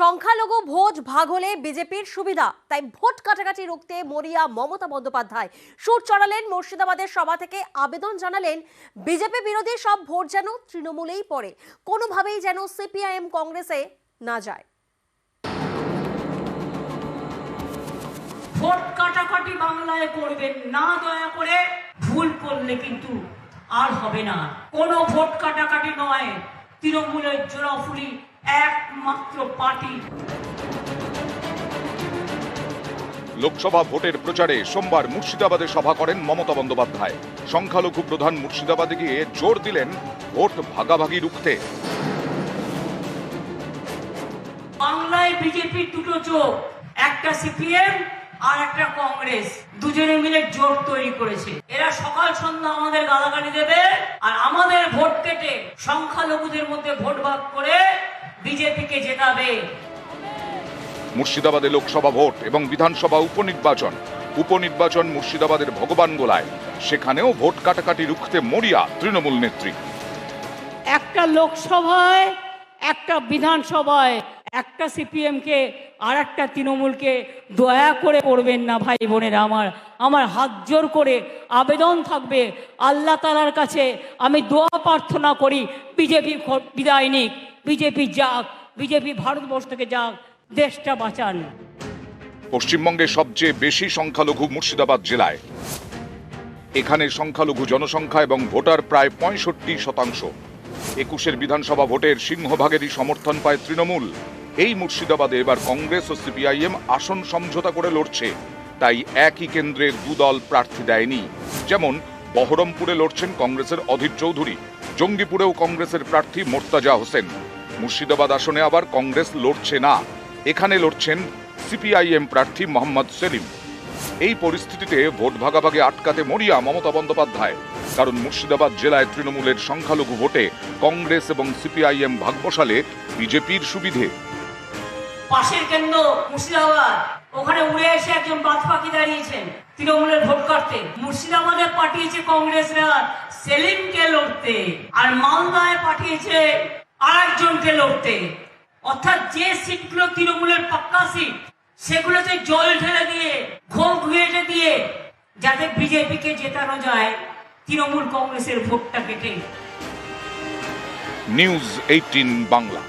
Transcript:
সংখ্যালঘু ভোট ভাগ হলে বিজেপির সুবিধা, তাই ভোট কাটাকাটি রুখতে মরিয়া মমতা বন্দ্যোপাধ্যায়। সুর চড়ালেন মুর্শিদাবাদের সভা থেকে, আবেদন জানালেন বিজেপি বিরোধী সব ভোট যেন তৃণমূলেই পড়ে, কোনোভাবেই যেন সিপিআইএম কংগ্রেসে না যায়। ভোট কাটাকাটি বাংলায় করবেন না, দয়া করে। ভুল করলে কিন্তু আর হবে না। কোনো ভোট কাটাকাটি নয়, তৃণমূলের জোড়াফুলি একমাত্র পার্টি। লোকসভা ভোটের প্রচারে সোমবার মুর্শিদাবাদে সভা করেন মমতা বন্দ্যোপাধ্যায়। সংখ্যালঘু প্রধান মুর্শিদাবাদে গিয়ে জোর দিলেন ভোট ভাগাভাগি রুখতে। বাংলায় বিজেপির দুটো চোখ, একটা সিপিএম আর একটা কংগ্রেস, দুজনে মিলে জোট তৈরি করেছে। এরা সকাল সন্ধ্যা আমাদের গালাগালি দেবে আর আমাদের ভোট কেটে সংখ্যালঘুদের মধ্যে ভোট ভাগ করে বিজেপিকে জেতাবে। মুর্শিদাবাদে লোকসভা ভোট এবং বিধানসভা উপনির্বাচন মুর্শিদাবাদের ভগবানগোলায়, সেখানেও ভোট কাটাকাটি রুখতে মরিয়া তৃণমূল নেত্রী। একটা লোকসভায়, একটা বিধানসভায়, একটা সিপিএম কে আর একটা তৃণমূলকে দয়া করে করবেন না ভাই বোনেরা। আমার হাত জোর করে আবেদন থাকবে আল্লাহ তাআলার কাছে, আমি দোয়া প্রার্থনা করি বিজেপি বিদায় নিক, বিজেপি যাক, বিজেপি ভারতবর্ষ থেকে যাক, দেশটা বাঁচান। পশ্চিমবঙ্গের সবচেয়ে বেশি সংখ্যালঘু মুর্শিদাবাদ জেলায়। এখানে সংখ্যালঘু জনসংখ্যা এবং ভোটার প্রায় 65%। 21 বিধানসভা ভোটের সিংহভাগেরই সমর্থন পায় তৃণমূল। এই মুর্শিদাবাদে এবার কংগ্রেস ও সিপিআইএম আসন সমঝোতা করে লড়ছে, তাই একই কেন্দ্রের দুদল প্রার্থী দেয়নি। যেমন বহরমপুরে লড়ছেন কংগ্রেসের অধীর চৌধুরী, জঙ্গিপুরেও কংগ্রেসের প্রার্থী মোর্তাজা হোসেন। মুর্শিদাবাদ আসনে আবার কংগ্রেস লড়ছে না, এখানে লড়ছেন সিপিআইএম প্রার্থী মোহাম্মদ সেলিম। এই পরিস্থিতিতে ভোট ভাগাভাগি আটকাতে মরিয়া মমতা বন্দ্যোপাধ্যায়, কারণ মুর্শিদাবাদ জেলায় তৃণমূলের সংখ্যালঘু ভোটে কংগ্রেস এবং সিপিআইএম ভাগ বসালে বিজেপির সুবিধে। পাশের কেন্দ্র মুর্শিদাবাদ, ওখানে উড়ে এসে একজন বাদ পাখি দাঁড়িয়েছেন তৃণমূলের ভোট কাটতে। মুর্শিদাবাদে পাঠিয়েছে কংগ্রেসরা সেলিমকে লড়তে, আর মালদায় পাঠিয়েছে আরেকজনকে লড়তে। অর্থাৎ যে সিটগুলো তৃণমূলের পাক্কা সিট, সেগুলোতে জল ঢেলে দিয়ে, ঘোল ধুয়ে দিয়ে, যাতে বিজেপিকে জেতানো যায় তৃণমূল কংগ্রেসের ভোটটা কেটে। নিউজ 18 বাংলা।